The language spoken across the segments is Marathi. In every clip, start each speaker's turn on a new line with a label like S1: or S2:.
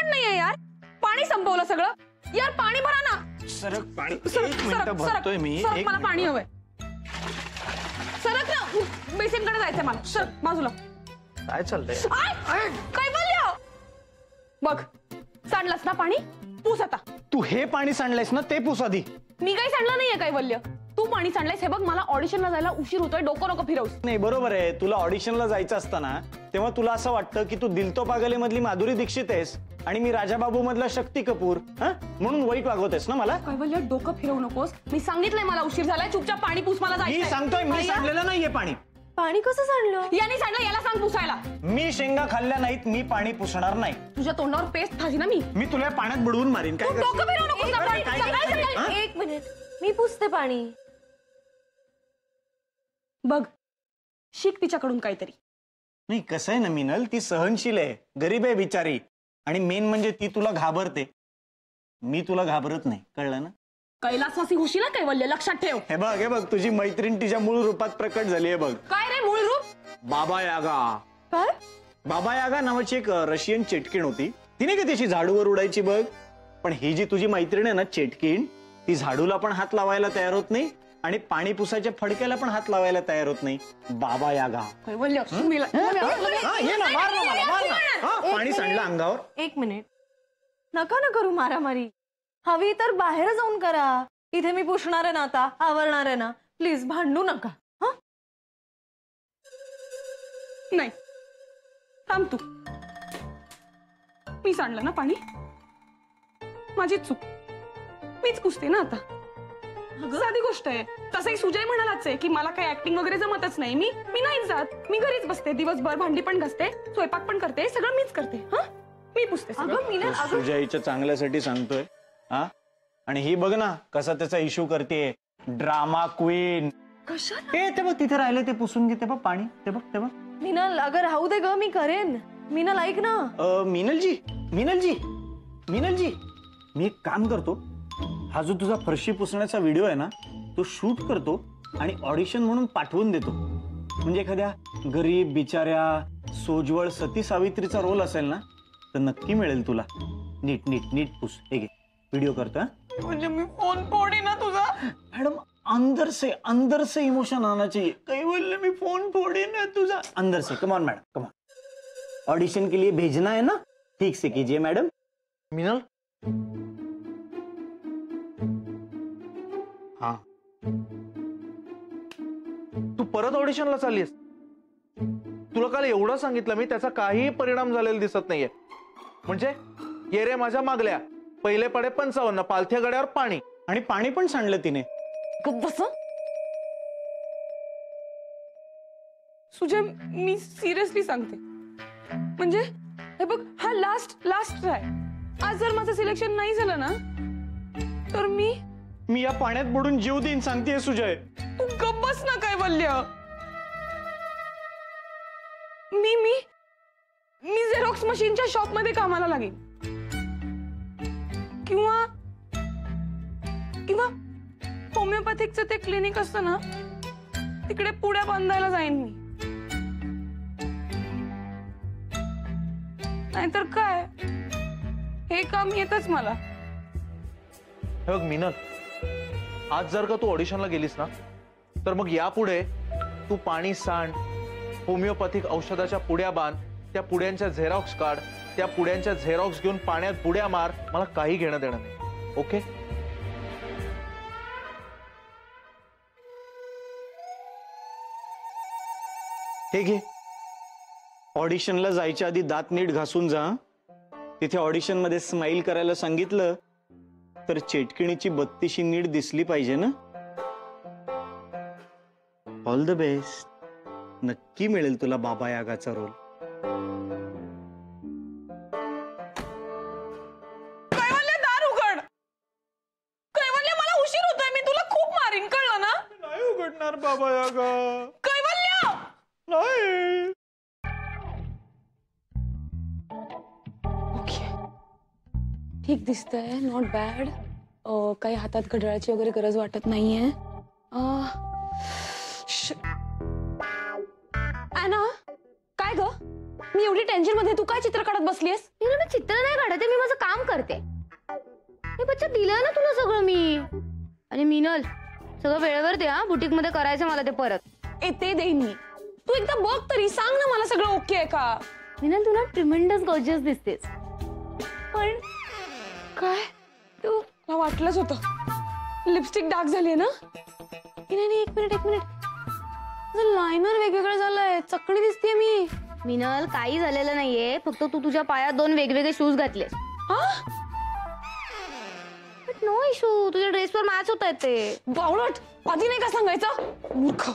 S1: पण नाहीये यार. पाणी संपवलं सगळं. यार पाणी भरा ना.
S2: सरक पाणी. एक मिनिट भरतोय मी.
S1: सरक, मला पाणी हवंय. सरक ना, बेसिनकडे जायचंय मला. सरक बाजूला.
S2: काय चाललंय?
S1: कैवल्य बघ, सांडलंस ना पाणी, पूस आता.
S2: तू हे पाणी सांडलंयस ना, ते पुस आधी.
S1: मी काही सांडलं नाहीये कैवल्य, तू पाणी सांडलंयस. हे बघ, मला ऑडिशनला जायला उशीर होतोय. डोकं नको फिरवूस.
S2: नाही बरोबर आहे, तुला ऑडिशनला जायचं असताना तेव्हा तुला असं वाटतं की तू दिल तो पागले मधली माधुरी दीक्षित आहेस आणि मी राजा बाबू मधला शक्ती कपूर, म्हणून वाईट वागवतेस ना मला.
S1: कैवल्य डोकं फिरवू नकोस. मी सांगितलंय मला उशीर झालाय. चुपचाप पाणी पूस. मला
S2: मी
S1: जायचंय.
S2: सांगतोय, मी सांडलेलं नाहीये पाणी.
S1: पाणी कसं सांडलं? याने सांडलं. याला सांग पुसायला.
S2: मी शेंगा खाल्ल्या नाहीत, मी पाणी पुसणार नाही.
S1: तुझ्या तोंडावर पेस्ट भाजी ना मी
S2: तुला पाण्यात बुडवून मारीन. काय
S1: डोकं फिरवू नकोस.
S3: एक मिनिट, मी पुसते पाणी.
S1: बघ, शिक तिच्याकडून काहीतरी.
S2: नाही, कसं आहे ना मिनल, ती सहनशील आहे, गरीब आहे बिचारी, आणि मेन म्हणजे ती तुला घाबरते. मी तुला घाबरत नाही, कळलं ना?
S1: कैलासवासी होशील ना कैवल्य, लक्षात ठेव.
S2: हे बघ तुझी मैत्रीण तिच्या मूळ रूपात प्रकट झाली आहे बघ.
S1: काय रे मूळ रूप?
S2: बाबा यागा.
S1: काय?
S2: बाबा यागा नावाची एक रशियन चेटकीण होती. तिने का त्याची झाडूवर उडायची बघ. पण ही जी तुझी मैत्रीण आहे ना चेटकीण, ती झाडूला पण हात लावायला तयार होत नाही आणि पाणी पुसायच्या फडक्याला पण हात लावायला तयार होत नाही. बाबा यागा.
S1: कैवल्य
S2: पाणी सांडलं अंगावर.
S3: एक मिनिट, नका ना करू मारामारी. हवी तर बाहेर जाऊन करा. इथे मी पुसणार आहे ना, आता आवरणार आहे ना. प्लीज भांडू नका.
S1: नाही, थांब तू. मी सांडलं ना पाणी, माझी चूक. मीच पुसते ना आता. साधी गोष्ट आहे. तसंही सुजय म्हणालाच आहे की मला काही ऍक्टिंग वगैरे जमतच नाही. मी नाहीच जात. मी घरीच बसते दिवसभर. भांडी पण घासते, स्वयंपाक पण करते, सगळं मीच करते. मी पुसते.
S2: सुजयच्या चांगल्यासाठी सांगतोय. आणि ही बघ ना कसा त्याचा इश्यू करते. Drama queen.
S3: कशाला?
S2: ते बघ तिथे राहिले, ते पुसून घेते बघ पाणी. ते बघ.
S3: मीनल, अगर राहू दे ग, मी करेन. मीनल ऐक ना.
S2: मीनलजी, मी एक काम करतो. हा जो तुझा फरशी पुसण्याचा व्हिडिओ आहे ना, तो शूट करतो आणि ऑडिशन म्हणून पाठवून देतो. म्हणजे एखाद्या गरीब बिचाऱ्या सोज्वळ सती सावित्रीचा रोल असेल ना, तर नक्की मिळेल तुला. नीट पुस. हे घे, व्हिडिओ करतो.
S1: म्हणजे मी फोन फोडी ना तुझा.
S2: मॅडम, अंदर से इमोशन आना चाहिए. कैवल्य, मी फोन फोड़ी ना तुझा. अंदर से. Come on madam, come on. Audition के लिए भेजना है ना, ठीक से कीजिए मैडम.
S4: मिनल,
S2: हाँ,
S4: तू परत ऑडिशनला चाललीस? तुला काल एवढं सांगितलं मी, त्याचा काही परिणाम झालेला दिसत नाहीये. म्हणजे ये रे माझ्या मागल्या, पहिले पडे 55, पालथ्या गड्यावर पाणी.
S2: आणि पाणी पण सांडलं तिने.
S1: सुजय, मी सिरियसली सांगते. म्हणजे हे बघ, हा लास्ट ट्राय. आज जर माझं सिलेक्शन नाही झालं ना, तर मी
S2: या पाण्यात बुडून जीव देईन, सांगतेय सुजय.
S1: तू गप्प बस ना कैवल्य. मी झेरॉक्स मशीनच्या शॉप मध्ये कामाला लागेन. किंवा होमिओपॅथिकचं ते क्लिनिक असतं ना, तिकडे पुड्या बांधायला जाईन मी. नाहीतर काय, हे काम येतच मला.
S4: हे बघ मिनल, आज जर का तू ऑडिशनला गेलीस ना, तर मग यापुढे तू पाणी सांड, होमिओपॅथिक औषधाच्या पुड्या बांध, त्या पुड्यांच्या झेरॉक्स काढ, त्या पुड्यांच्या झेरॉक्स घेऊन पाण्यात बुड्या मार. मला काही घेणं देणं नाही. ओके?
S2: हे घे, ऑडिशनला जायच्या आधी दात नीट घासून जा. तिथे ऑडिशन मध्ये स्माइल करायला सांगितलं तर चेटकिणीची बत्तीशी नीट दिसली पाहिजे ना. All the best. नक्की मिळेल तुला बाबा यागाचा रोल.
S1: कैवल्य, दार उघड. कैवल्य, मला उशीर होतोय. मी तुला खूप मारीन, कळलं ना?
S2: नाही उघडणार बाबा यागा.
S1: कैवल्य,
S2: नाही.
S1: ठीक दिसतंय, नॉट बॅड. काही हातात घड्याळाची वगैरे गरज वाटत नाहीये. ॲना, काय ग? मी मी एवढी टेन्शन मध्ये, तू काय चित्र काढत बसलीस?
S5: मी चित्र नाही काढते, मी माझं काम करते. हे बच्चा दिलंय ना तुला सगळं मी. आणि मिनल सगळं वेळेवर दे हा, बुटीक मध्ये करायचं मला ते परत.
S1: ते देईन मी. तू एकदा बघ तरी, सांग ना मला सगळं ओके आहे का?
S5: मिनल तुला ट्रिमेंडस गॉर्जियस दिसतेस.
S1: पण काय तू, मला वाटलंच होतं. लिपस्टिक डार्क झालीये ना? नाही, एक मिनिट. लायनर वेगवेगळं झालंय, चकणी दिसतेय मी.
S5: मिनल काही झालेलं नाहीये, फक्त तू तुझ्या पायात 2 वेगवेगळे शूज घातलेस. बट नो इशू, तुझ्या ड्रेसवर मॅच होत आहेत ते.
S1: बावळट, आधी नाही का सांगायचं? मूर्ख.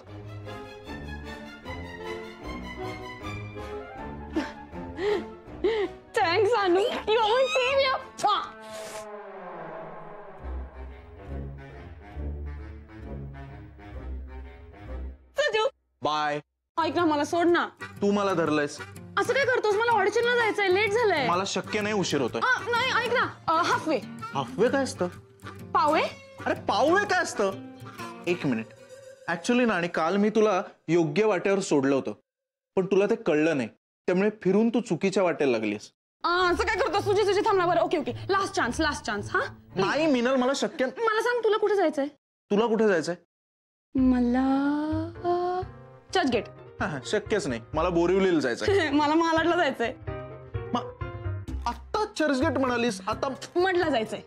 S1: थँक्स अनु, यू आर सेव्हियर.
S4: बाय.
S1: ऐक ना, मला सोड ना.
S4: तू मला धरलंयस.
S1: असं काय करतोस? मला ऑडिशनला जायचंय, लेट झालंय.
S4: मला शक्य नाही, उशीर होतोय.
S1: नाही, ऐक ना, हाफवे.
S4: हाफवे काय असतं?
S1: पावे.
S4: अरे पाववे काय असतं? एक मिनिट. ऍक्च्युली ना, आणि काल मी तुला योग्य वाटेवर सोडलं होतं, पण तुला ते कळलं नाही, त्यामुळे फिरून तू चुकीच्या वाटेला लागलीस.
S1: असं काय करतोस? तुझी थांबला. बरं, ओके. Last chance. हा
S4: नाही मिनल, मला शक्य.
S1: मला सांग, तुला कुठे जायचंय?
S4: तुला कुठे जायचंय?
S1: मला चर्चगेट.
S4: शक्यच नाही, मला बोरिवलीला जायचंय.
S1: मला मालाडला जायचंय.
S4: आता चर्चगेट म्हणालीस, आता
S1: मडला जायचंय.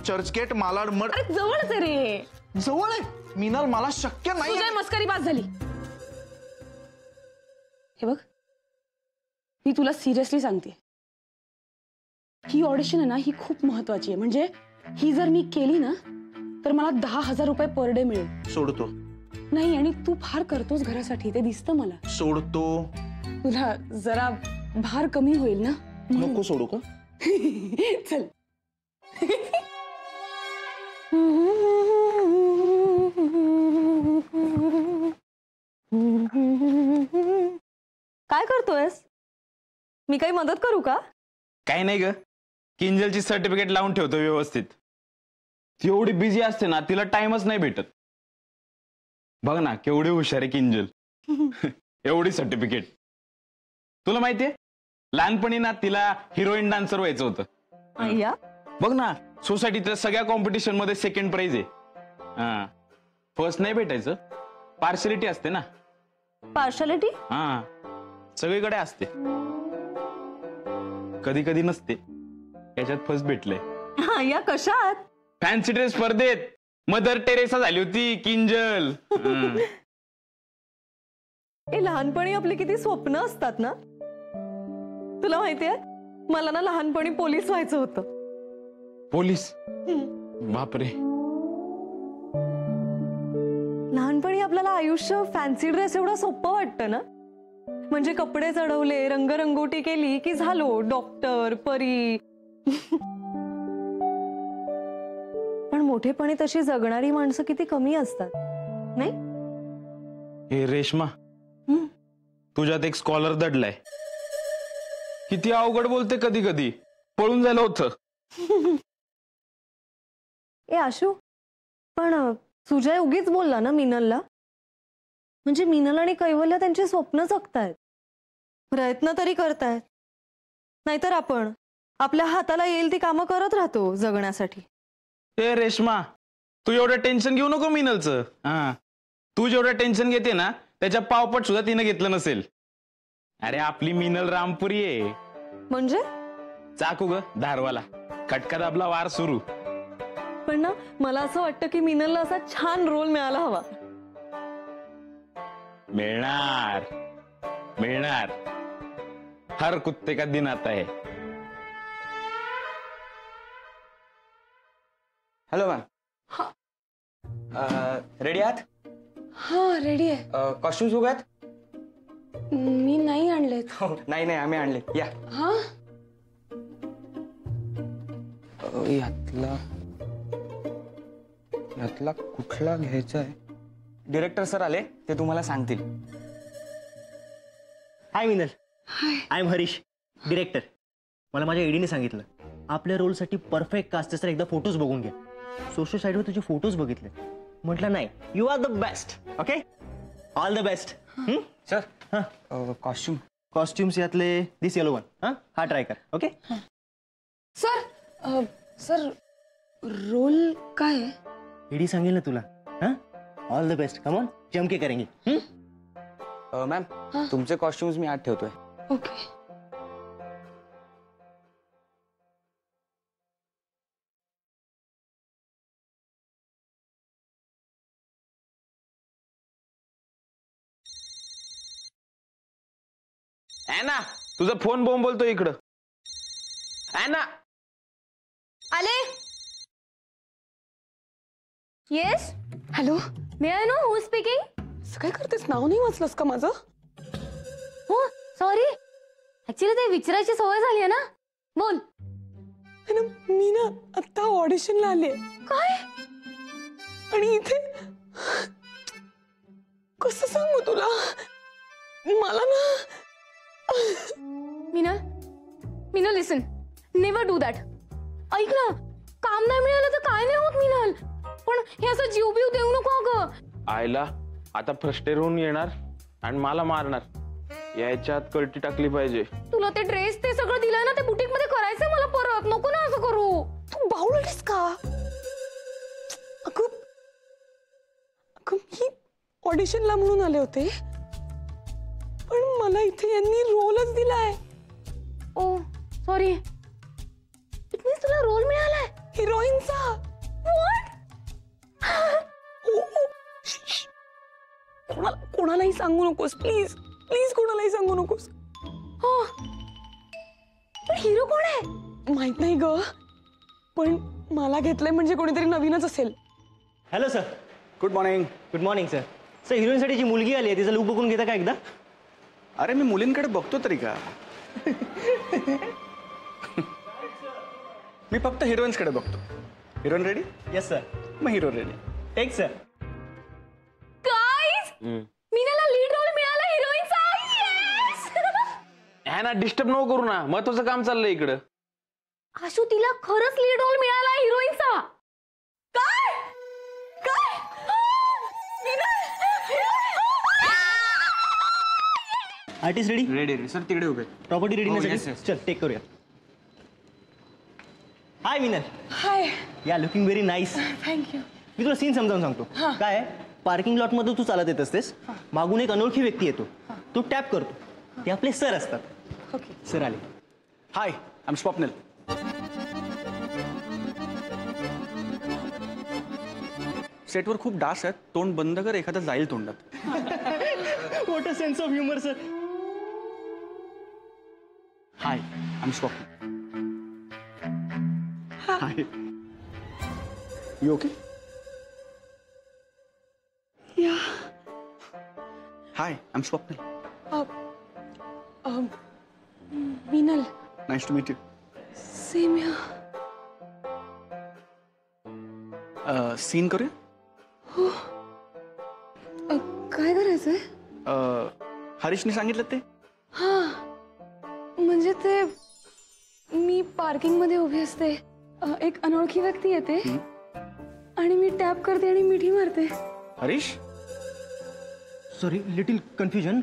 S4: चर्चगेट, मालाड, मड.
S1: अरे जवळच आहे रे.
S4: जवळ आहे मिनल, मला शक्य नाही.
S1: तुझ्या मस्करी बात झाली. हे बघ, मी तुला सिरियसली सांगते, ही ऑडिशन आहे ना, ही खूप महत्वाची आहे. म्हणजे ही जर मी केली ना, तर मला 10,000 रुपये पर डे मिळेल.
S4: सोडतो.
S1: नाही, आणि तू फार करतोस घरासाठी, ते दिसतं मला.
S4: सोडतो.
S1: तुला जरा भार कमी होईल ना.
S4: नको सोडू का?
S1: चल.
S3: काय करतोयस? मी काही मदत करू का?
S6: काही नाही ग, किंजलची सर्टिफिकेट लावून ठेवतो व्यवस्थित. ती एवढी बिझी असते ना, तिला टाइमच नाही भेटत. बघ ना केवढी हुशार आहे किंजल. एवढी सर्टिफिकेट. तुला माहितीये, लहानपणी ना तिला हिरोईन डान्सर व्हायचं होतं.
S3: अय्या,
S6: बघ ना, सोसायटीतल्या सगळ्या कॉम्पिटिशन मध्ये सेकंड प्राइज आहे. हा, फर्स्ट नाही भेटायचं, पार्शलिटी असते ना.
S3: पार्शालिटी?
S6: हा, सगळीकडे असते, कधी कधी नसते. याच्यात फर्स्ट भेटलंय.
S3: अय्या, कशात?
S6: फॅन्सी ड्रेस स्पर्धेत मदर टेरेसा झाली होती किंजल.
S3: हे लहानपणी आपली किती स्वप्न असतात ना. तुला माहितीये, मला ना लहानपणी पोलीस व्हायचं होतं.
S6: पोलीस? बापरे.
S3: लहानपणी आपल्याला आयुष्य फॅन्सी ड्रेस एवढं सोपं वाटतं ना. म्हणजे कपडे चढवले, रंगरंगोटी केली की झालो डॉक्टर, परी. पण मोठेपणी तशी जगणारी माणसं किती कमी असतात, नाही?
S6: हे रेश्मा, तुझ्यात एक स्कॉलर दडलाय. किती अवघड बोलते कधी कधी, पळून झालं होतं.
S3: ए आशू, पण सुजय उगीच बोलला ना मिनलला. म्हणजे मिनल आणि कैवल्य त्यांची स्वप्न जगतायत, प्रयत्न तरी करतायत. नाहीतर आपण आपल्या हाताला येईल ती कामं करत राहतो जगण्यासाठी.
S6: ए रेश्मा, तू एवढं टेन्शन घेऊ नको मिनलचं. हा, तू जेवढं टेन्शन घेते ना, त्याच्या पावपट सुद्धा तिने घेतलं नसेल. अरे आपली मिनल रामपुरी आहे.
S3: म्हणजे
S6: चाकू ग धारवाला, खटका दाबला वार सुरू.
S3: पण ना, मला असं वाटतं की मिनलला असा छान रोल मिळाला हवा.
S6: मिळणार मिळणार, हर कुत्ते का दिन आता है.
S7: Hello ma'am. रेडी आहात?
S1: हा, रेडी आहे.
S7: कॉस्ट्युम्स उगात?
S1: मी नाही आणलेत.
S7: नाही नाही, आम्ही आणले. या.
S1: हा,
S7: यातला कुठला घ्यायचा आहे? डिरेक्टर सर आले, ते तुम्हाला सांगतील.
S2: Hi Minal. I am Harish, director. मला माझ्या एडीने सांगितलं आपल्या रोलसाठी परफेक्ट कास्ट आहे, तर एकदा फोटोज बघून घ्या. सोशल साईडवर तुझे फोटोज बघितले, म्हटलं नाही, you are the best. Okay, all the best.
S7: Sir, costume
S8: costumes यातले दिस येलो वन हा ट्राय कर ओके.
S1: सर सर रोल काय आहे?
S8: ईडी सांगेल ना तुला. All the best. Come on जम के करेंगे.
S7: मॅम तुमचे कॉस्ट्युम्स मी आत ठेवतोय.
S1: ओके.
S6: ऍना तुझा फोन बोंब बोलतो इकडं. ऍना
S5: आले. Yes,
S1: hello.
S5: May I know who speaking?
S1: असं काय करतेस? नाव नाही वाचलंस का माझं?
S5: हो सॉरी, ऍक्च्युली ते विचारायची सवय झाली आहे ना. बोल.
S1: मी ना आता ऑडिशनला आले.
S5: काय?
S1: आणि इथे कसं सांगू तुला, मला ना
S5: मीनल, मीनल लिसन, नेव्हर डू दॅट. ऐक ना, काम नाही मिळालं तर काय नाही होत मीनल, पण हे असं जीव बीव देऊ नको अगं.
S6: आईला आता फ्रस्ट्रेट होऊन येणार आणि मला मारणार. याच्यात कळटी टाकली पाहिजे.
S5: तुला ते ड्रेस ते सगळं दिलंय ना, ते बुटीक मध्ये करायचंय मला परत. नको ना असं करू.
S1: तू बावळलीस का? अगं मी ऑडिशनला म्हणून आले होते, पण मला इथे यांनी रोलच दिलाय.
S5: ओ सॉरी. इट मीन्स तुला रोल मिळालाय
S1: हिरोईनचा.
S5: व्हॉट?
S1: कोणालाही सांगू नकोस प्लीज, प्लीज कोणालाही सांगू नकोस.
S5: हो, पण हिरो कोण आहे?
S1: माहित नाही ग, पण मला घेतलंय म्हणजे कोणीतरी नवीनच असेल.
S8: Hello sir.
S7: Good morning.
S8: Good morning sir. Sir हिरोईनसाठी जी मुलगी आली आहे तिचा लुक बघून घेता का एकदा?
S7: अरे मी मुलींकडे बघतो तरी का? मी फक्त हिरोईन्सकडे बघतो. Heroine ready?
S8: Yes sir.
S7: मग hero ready.
S8: Take sir.
S5: Guys, मीनाला लीड रोल मिळाला हिरोईनचा. येस.
S6: ऍना डिस्टर्ब नको करू ना, महत्वाचं काम चाललंय इकडं.
S5: आशू, तिला खरंच लीड रोल मिळाला हिरोईनचा. काय? काय?
S8: Artist ready?
S7: रेडी सर, तिकडे उभे.
S8: प्रॉपर्टी रेडी
S7: Oh,
S8: ना
S7: yes,
S8: सगळी?
S7: yes.
S8: चल टेक करूया. हाय मिनल.
S1: हाय.
S8: या लुकिंग व्हेरी नाईस.
S1: थँक्यू.
S8: मी तुला सीन समजावून सांगतो. काय पार्किंग लॉट मध्ये तू चालत येत असतेस, मागून एक अनोळखी व्यक्ती येतो, तू टॅप करतो, ते आपले सर असतात.
S1: ओके.
S8: सर आले.
S7: हाय, आम स्वप्नील. सेटवर खूप डास आहेत, तोंड बंद कर, एखादं जाईल तोंडात.
S8: What a sense of humour sir.
S7: Hi, I'm Swapnil. Hi. You okay?
S1: Yeah.
S7: Hi, I'm Swapnil.
S1: Minal.
S7: Nice to meet you.
S1: Same yeah.
S7: Scene करूया?
S1: काय करायचंय?
S7: हरीशने सांगितलं ते.
S1: हा, म्हणजे ते मी पार्किंग मध्ये उभी असते, एक अनोळखी व्यक्ती येते आणि मी टॅप करते आणि मिठी मारते.
S7: हरीश?
S8: Sorry, little confusion.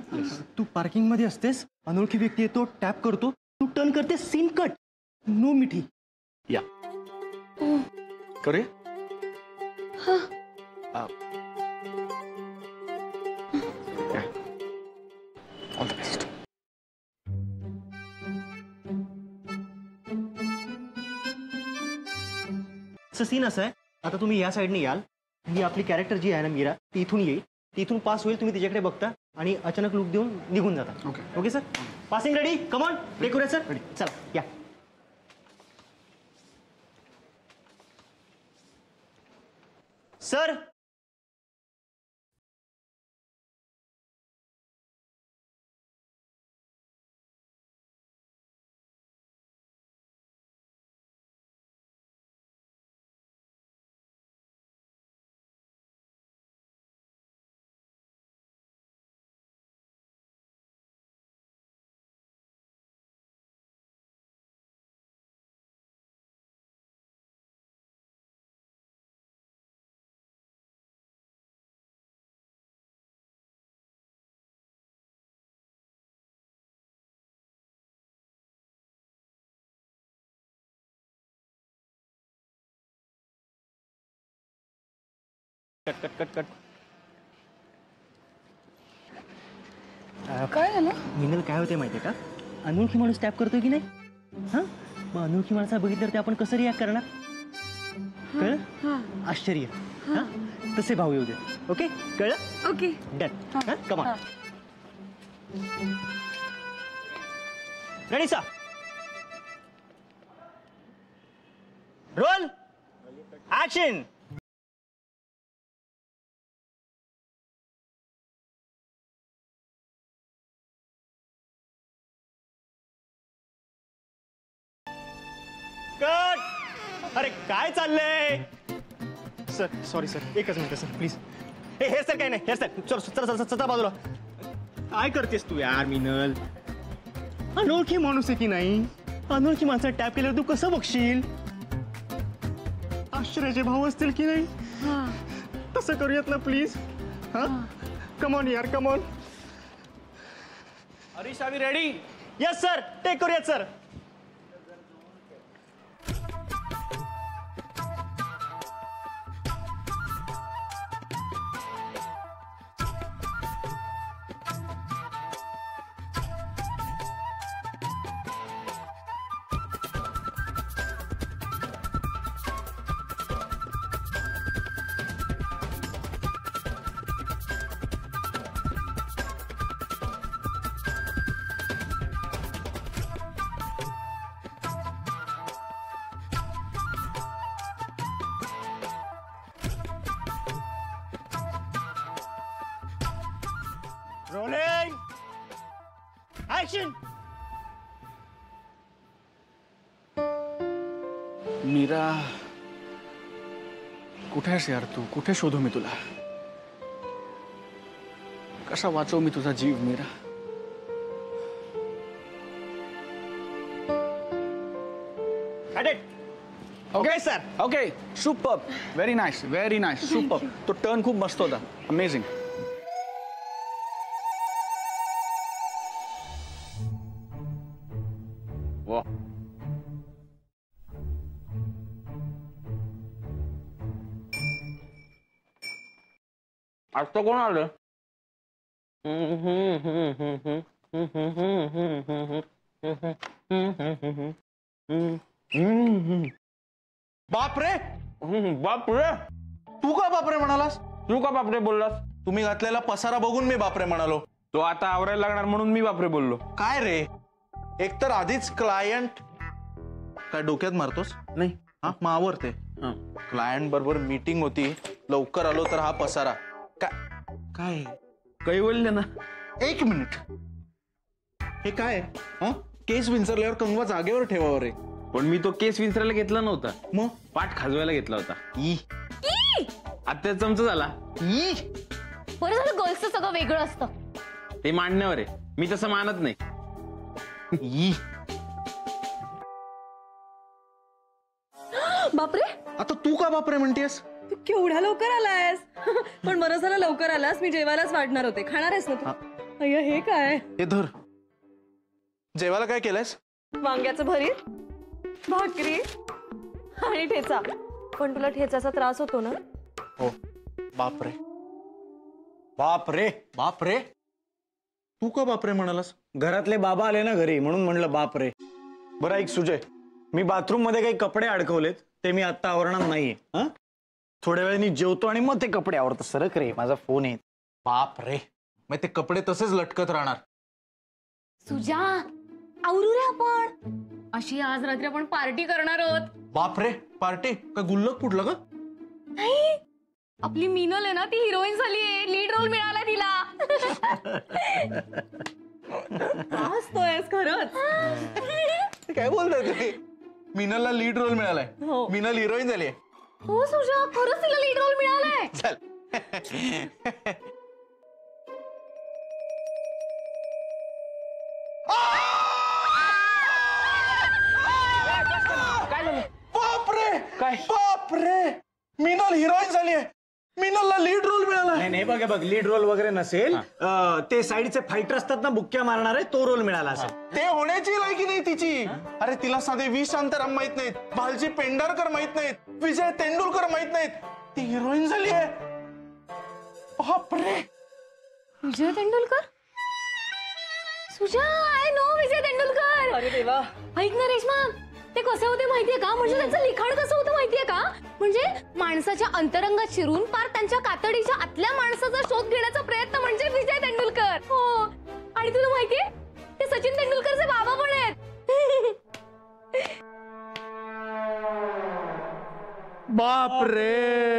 S8: तू पार्किंग मध्ये असतेस, अनोळखी व्यक्ती येतो, टॅप करतो, तू टर्न करते, सीन कट, नो मिठी.
S7: या. करूया?
S1: हा.
S7: All the best.
S8: सीन असं आहे, आता तुम्ही या साईडने याल, ही आपली कॅरेक्टर जी आहे ना मीरा, ती इथून येईल, ती इथून पास होईल, तुम्ही तिच्याकडे बघता आणि अचानक लुक देऊन निघून जाता.
S7: Okay.
S8: Okay sir. Passing ready? Come on take करूया सर. चला या. Sir
S2: cut cut cut cut.
S1: काय झालं?
S8: मिनल काय होते माहितीये का, अनोळखी माणूस टॅप करतोय की नाही, हा मग अनोळखी माणसा बघितल्यावर ते आपण कसं रिॲक्ट करणार, कळलं? आश्चर्य. हा तसे भाऊ येऊ दे. ओके कळलं?
S1: ओके.
S8: डन. कमा रेडी सा रोल ऍक्शन. कट. अरे काय चाललंय सर, सॉरी सर, एकच मिनिट सर प्लीज. हे सर काय नाही, हे सर चल चल चल चल बाजूला. काय करतेस तू यार मिनल, अनोळखी माणूस आहे की नाही, अनोळखी माणसाला टॅप केल्यावर तू कसं बघशील, आश्चर्याचे भाव असतील की नाही, तसं करूयात ना प्लीज. हा कमॉन यार कमॉन.
S2: हरीश आम्ही रेडी.
S8: यस सर, टेक करूयात सर. Rolling action.
S6: मीरा कुठे आहेस यार तू, कुठे शोधू मी तुला, कसा वाचव मी तुझा जीव Meera.
S8: Okay sir.
S6: Okay super, very nice super. तो टर्न खूप मस्त होता, अमेझिंग. वा आज तो कोण आलं.
S4: बापरे.
S6: बापरे,
S4: तू का बापरे म्हणालास?
S6: तू का बापरे बोललास.
S4: तुम्ही घातलेला पसारा बघून मी बापरे म्हणालो.
S6: तो आता आवरायला लागणार म्हणून मी बापरे बोललो.
S4: काय रे, एकतर आधीच क्लायंट. काय डोक्यात मारतोस?
S6: नाही.
S4: हा मग आवरते. क्लायंट बरोबर मीटिंग होती, लवकर आलो तर हा पसारा. काय
S6: काही बोलले ना.
S4: एक मिनिट, हे काय हा? केस विंचरल्यावर कंगवा जागेवर ठेवावर रे.
S6: पण मी तो केस विंचरायला घेतला नव्हता,
S4: मग
S6: पाठ खाजवायला घेतला होता.
S4: ई
S6: आता चमचा झाला.
S4: ई
S5: बरं झालं, गर्ल्सचं सगळं वेगळं असतं.
S6: ते मांडण्यावर आहे, मी तसं मानत नाही.
S4: ई
S3: बापरे,
S4: आता तू का बापरे म्हणतेस?
S3: तू केवढ्या लवकर आलायस. पण बरं झालं लवकर आलास, मी जेवायलाच वाढणार होते. खाणार आहेस ना तू? अय्या हे काय,
S4: हे धर. जेवायला काय केलंयस?
S3: वांग्याचं भरीत, भाकरी आणि ठेचा. पण तुला ठेचाचा त्रास होतो ना?
S4: हो. बापरे बापरे बापरे. तू का बापरे म्हणालास?
S2: घरातले बाबा आले ना घरी म्हणून म्हणलं बाप रे. बरं ऐक सुजय, मी बाथरूम मध्ये काही कपडे अडकवलेत, ते मी आता आवरणार नाहीये. हा थोड्या वेळाने जेवतो आणि मग ते कपडे आवरतो. सरक रे, माझा फोन आहे.
S4: बाप रे, मग ते कपडे तसेच लटकत राहणार.
S5: सुजा, आवरू रे आपण. अशी आज रात्री आपण पार्टी करणार आहोत.
S4: बाप रे, पार्टी का? गुल्लक फुटलं का?
S5: नाही, आपली मिनल आहे ना, ती हिरोईन झालीये, लीड रोल मिळाला तिला.
S3: हसतोयस खरंच.
S4: काय बोलतोय तुम्ही? मिनलला लीड रोल मिळालाय.
S3: हो.
S4: मिनल हिरोईन झाली.
S5: हो सुजा, खरंच तिला लीड रोल मिळालाय.
S4: चल. बापरे
S6: काय?
S4: बापरे, मिनल हिरोईन झाली आहे. मिनलला लीड रोल मिळाला.
S2: नाही नाही, बघ लीड रोल वगैरे नसेल. ते साईडचे फायटर असतात ना, बुक्क्या मारणारे, तो रोल मिळाला असेल.
S4: ते होण्याची लायकी नाही तिची. अरे तिला साधे व्ही शांताराम माहित नाहीत, भालजी पेंढारकर माहित नाहीत, विजय तेंडुलकर माहित नाहीत. ती हिरोईन झाली आहे.
S6: बापरे
S5: विजय तेंडुलकर. Suja, I know Vijay Tendulkar.
S1: अरे देवा.
S5: ऐक ना रेश्मा, ते कसं होते माहितीये का, म्हणजे त्यांचं लिखाण कसं होतं माहितीये का, म्हणजे माणसाच्या अंतरंगात शिरून पार त्यांच्या कातडीच्या आतल्या माणसाचा शोध घेण्याचा प्रयत्न म्हणजे विजय तेंडुलकर. हो, आणि तुला माहितीये ते सचिन तेंडुलकरचे बाबा पण आहेत.
S4: बाप रे.